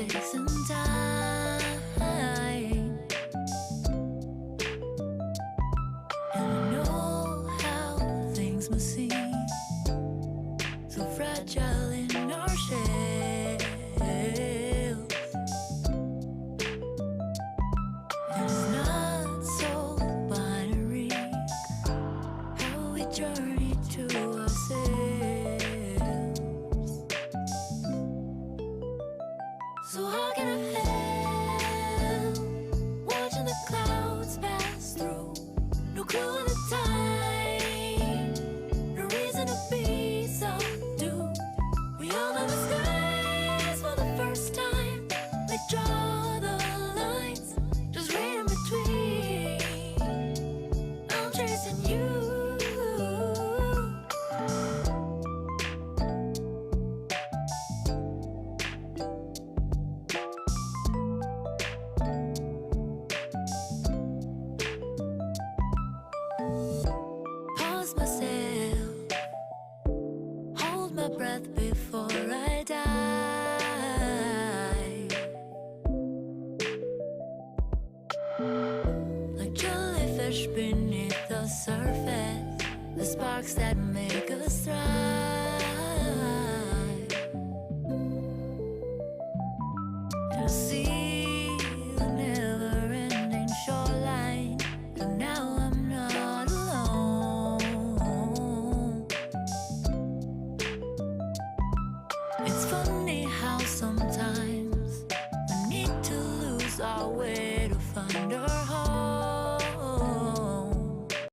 space and time. And I know how things must seem so fragile in our shells. And it's not so binary how we journey to ourselves. So how can I help watching the clouds pass through? No clue of the time, no reason to be subdued. We all know the skies for the first time. They draw the lines, just read in between. I'm chasing you. Pause myself, hold my breath before I die. Like jellyfish beneath the surface, the sparks that make us thrive. And I see the never-ending shoreline, and now I'm not alone. It's funny how sometimes we need to lose our way